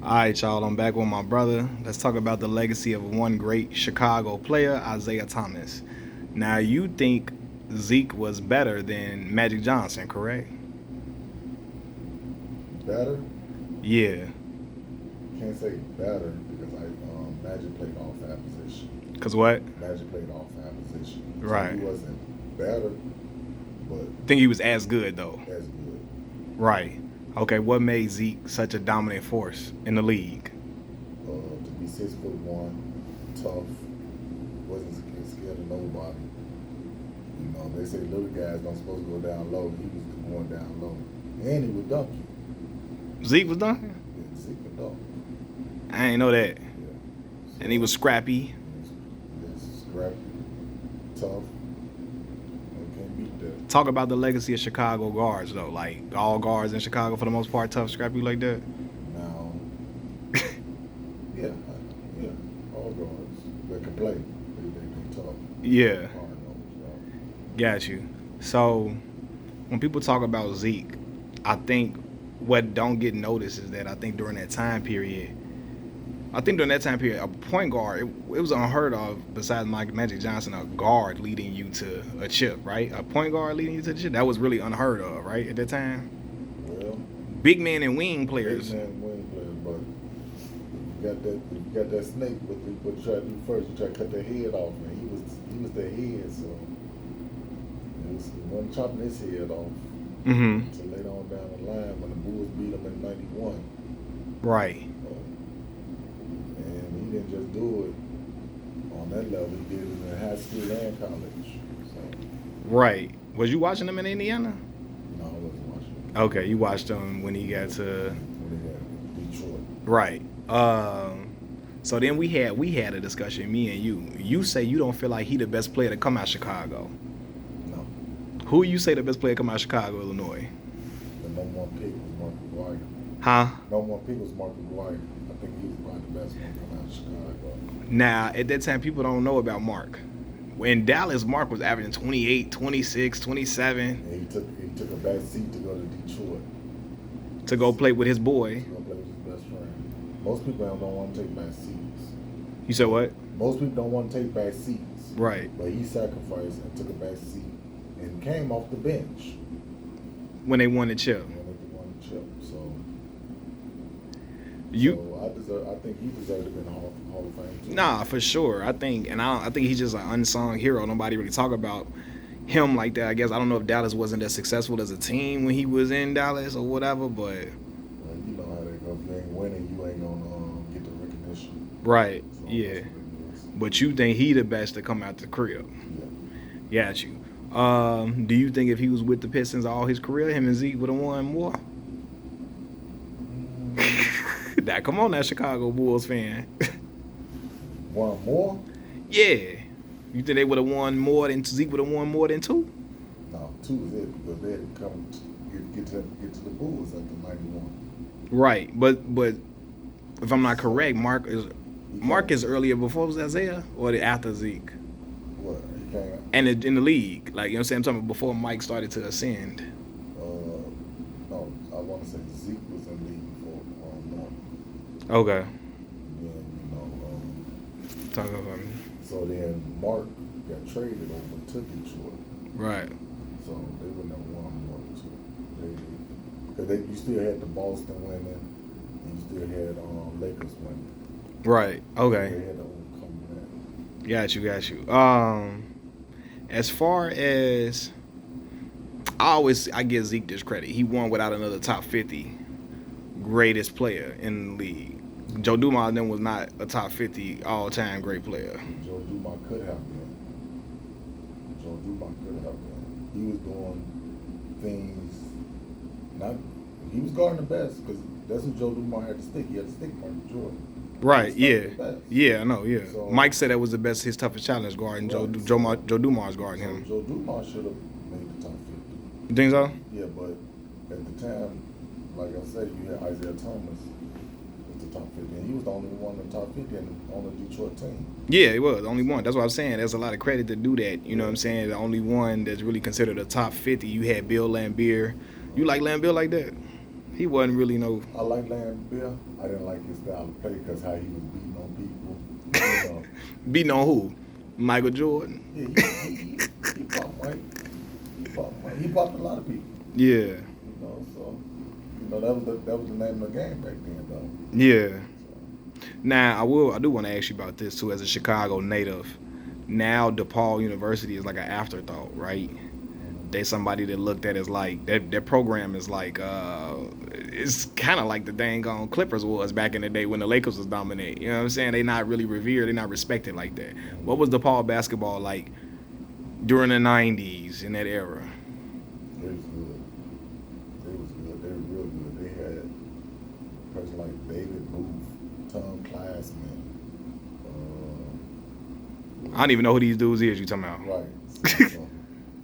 All right, y'all. I'm back with my brother. Let's talk about the legacy of one great Chicago player, Isiah Thomas. Now, you think Zeke was better than Magic Johnson, correct? Better? Yeah. Can't say better because Magic played off that position. Cause what? Magic played off that position. So Right. he wasn't better, but Think he was as good though. as good. Right. Okay. What made Zeke such a dominant force in the league? To be 6'1", tough, wasn't scared of nobody. You know, they say little guys don't supposed to go down low. He was going down low, and he would dunk you. Zeke was done. Yeah, Zeke could dunk. I ain't know that. Yeah. So, And he was scrappy. He's scrappy, tough. You can't beat that. Talk about the legacy of Chicago guards though. Like all guards in Chicago for the most part, tough, scrappy like that. Now, yeah, yeah, all guards that can play, they tough. Yeah. Hard nose, Got you. So when people talk about Zeke, I think what don't get noticed is that I think during that time period, a point guard, it was unheard of besides Magic Johnson, a guard leading you to a chip, right? A point guard leading you to the chip. That was really unheard of, right? At that time. Well, Big man and wing players. big man wing player, but you got that snake. What you try to do first? You try to cut their head off, man. He was their head, so he wasn't chopping his head off Mm-hmm. until later on down the line when the Bulls beat him in '91. Right. And he didn't just do it on that level. He did it in high school and college. So, Right. Was you watching him in Indiana? no, I wasn't watching. Okay, you watched him when he got to When he got Detroit. right. So then we had a discussion, me and you. You say you don't feel like he the best player to come out of Chicago. No, Who you say the best player to come out of Chicago, Illinois? the number one pick was Mark Aguirre. Huh? Number one pick was Mark Aguirre. I think he was probably the best one coming out of Chicago. Now, at that time, people don't know about Mark. In Dallas, Mark was averaging 28, 26, 27 And he took a back seat to go to Detroit to go play with his boy. to go play with his best friend. Most people don't want to take back seats. You said what? Most people don't want to take back seats. Right. But he sacrificed and took a back seat and came off the bench When they won the chip. when they won the chip. So, You I think he deserved to be in the Hall of Fame too. Nah, for sure. I think he's just an unsung hero. Nobody really talk about him like that. I guess I don't know if Dallas wasn't as successful as a team when he was in Dallas or whatever, but Well, you know how they go. If you ain't winning, you ain't gonna get the recognition. right, So yeah. that's what it is. But you think he the best to come out the crib? Yeah. Got you. Do you think if he was with the Pistons all his career, him and Zeke would have won more? Now, come on, that Chicago Bulls fan. One more? Yeah. You think they would have won more than Zeke would have won more than two? No, two is it because they had to come get to the Bulls after '91. Right, but if I'm not correct, Mark is earlier before Isaiah or after Zeke, What he came? and in the league, like you know what I'm saying. I'm talking about before Mike started to ascend. No, I want to say Zeke was in the league before Mark. Okay, And then talk about so then Mark got traded over to Detroit. right, So they wouldn't have won more too. Because you still had the Boston winning, and you still had Lakers winning. right. They Okay, had to overcome that. got you. As far as I give Zeke this credit. He won without another top 50 greatest player in the league. Joe Dumars then was not a top 50 all-time great player. Joe Dumars could have been. Joe Dumars could have been. He was doing things. He was guarding the best because that's who Joe Dumars had to stick. He had to stick Michael Jordan. Right, He yeah. was the best. Yeah, I know, yeah. So- Mike said that was the best, his toughest challenge guarding Right. Joe Dumars guarding So him. Joe Dumars should have made the top 50. You think so? Yeah, but at the time, like I said, you had Isiah Thomas at the top 50, and he was the only one in the top 50 on the Detroit team. Yeah, it was. The only one. That's what I'm saying. There's a lot of credit to do that. You know what I'm saying? The only one that's really considered a top 50. You had Bill Laimbeer. You like Laimbeer like that? He wasn't really no. I like Larry Bill. I didn't like his style of play because how he was beating on people. You know, Beating on who? Michael Jordan. yeah, he popped Mike. He popped a lot of people. Yeah. You know, so that was the name of the game back then, though. Yeah. So, Now I do want to ask you about this too, as a Chicago native. Now DePaul University is like an afterthought, right? They somebody that looked at as like that program is like it's kind of like the dang on Clippers was back in the day when the Lakers was dominant. You know what I'm saying? They not really revered, they not respected like that. What was DePaul basketball like during the 90s in that era? it was good. They was good. They were real good. They had a person like David Booth, Tom Classman. I don't even know who these dudes is you talking about. Right. So,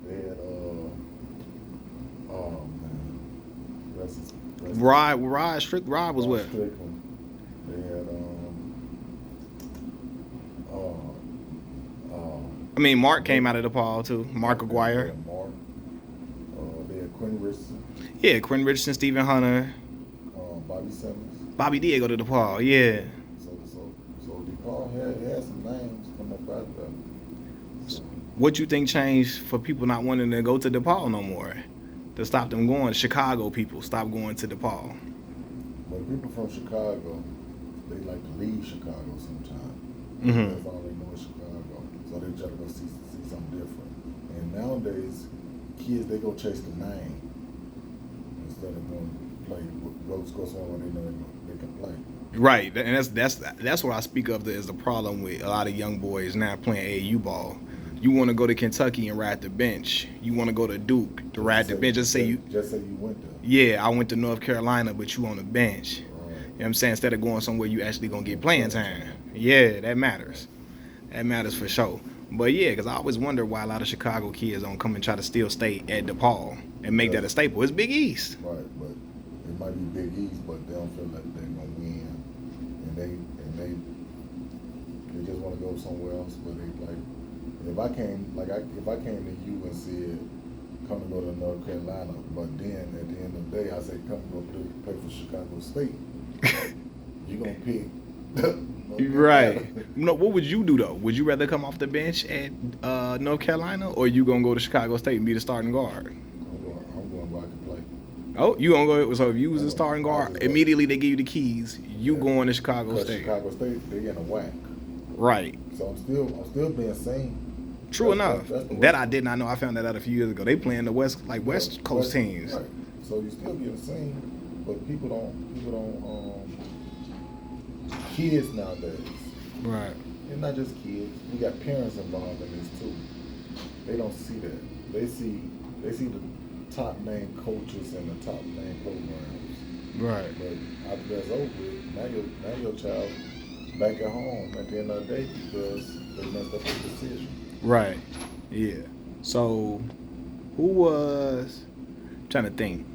they had oh man, Rod was what? Strickland. They had I mean, Mark came out of DePaul too. Mark Aguirre. Mark. They had Quinn Richardson. Yeah, Quinn Richardson, Stephen Hunter. Bobby Simmons. Bobby did go to DePaul. Yeah. So DePaul had some names come up out there. So, What you think changed for people not wanting to go to DePaul no more? To stop them going, Chicago people stop going to DePaul. but people from Chicago, they like to leave Chicago sometimes. Mhm. That's all they know is Chicago. So they try to go see something different. And nowadays, kids, they go chase the name instead of going to play, go somewhere where they know they can play. Right, and that's what I speak of as the problem with a lot of young boys now playing AAU ball. You want to go to Kentucky and ride the bench. You want to go to Duke to ride the bench. Just say you went there. Yeah, I went to North Carolina, but you on the bench. Right. You know what I'm saying? Instead of going somewhere you actually gonna get playing time. Yeah, that matters. That matters for sure. But yeah, because I always wonder why a lot of Chicago kids don't come and try to still stay at DePaul and make that a staple. It's Big East. Right, but it might be Big East, but they don't feel like they're gonna win, and they just want to go somewhere else. But they like, if I came to you and said, come to go to North Carolina, but then at the end of the day, I said, come go play for Chicago State, you gonna pick. Right. No, what would you do though? Would you rather come off the bench at North Carolina, or you gonna go to Chicago State and be the starting guard? I'm going where I can play. Oh, you gonna go? So if you was a starting guard, immediately they give you the keys. You going to Chicago State? Chicago State, they in a whack. Right. So I'm still being seen. True enough. That's that I did not know. I found that out a few years ago. They playing the West Coast teams. Right. So you still getting seen, but people don't. Kids nowadays. Right. And not just kids. We got parents involved in this too. They don't see that. They see the top name coaches and the top name programs. Right. But after that's over with, now your child back at home at the end of the day because they messed up the decision. Right. Yeah. So, who was? I'm trying to think.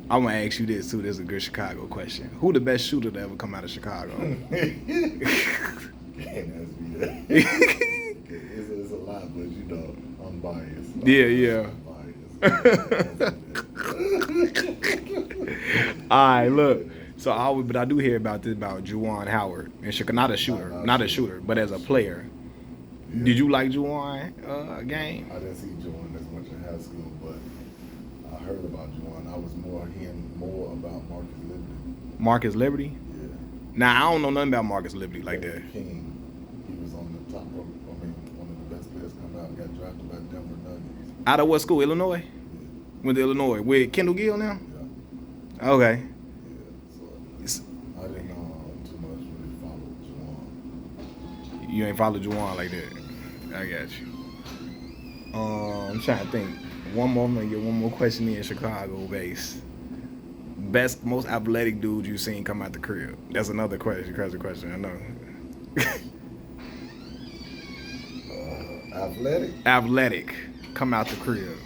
I want to ask you this too. This is a good Chicago question. Who the best shooter to ever come out of Chicago? It's a lot, but you know, I'm biased. Yeah. All right, look. So I do hear about this about Juwan Howard and Chicago. Not a shooter, but as a player. Yeah. Did you like Juwan game? I didn't see Juwan as much in high school, but I heard about Juwan. I was hearing more about Marcus Liberty. Marcus Liberty? Yeah. Now I don't know nothing about Marcus Liberty like that. King, he was on the top of, one of the best players come out and got drafted by Denver Nuggets. Out of what school? Illinois? Yeah. Went to Illinois. With Kendall Gill now? Yeah. Okay. Yeah, so I didn't too much really follow Juwan. You ain't follow Juwan like that. I got you. I'm trying to think. I'm gonna get one more question in Chicago based. Best, most athletic dude you seen come out the crib. That's another question. Crazy question. I know. Athletic? Athletic. Come out the crib.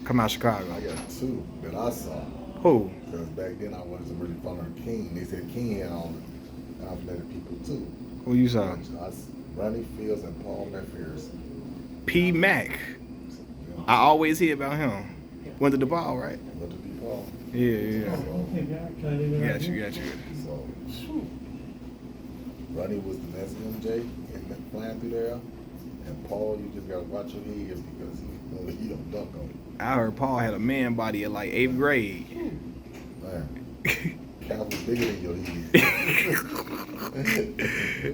Come out Chicago. I got two that I saw. Who? Because back then I wasn't really following King. They said King had all the athletic people too. Who you saw? Ronnie Fields and Paul McPherson. P. Mac. I always hear about him. Went to Depaul, right? Went to Depaul. Yeah. So, Got you. so, shoot. Ronnie was the next MJ and flying through there. And Paul, you just gotta watch your head because he don't dunk on you. I heard Paul had a man body at like 8th grade. Man, Cal was bigger than your head.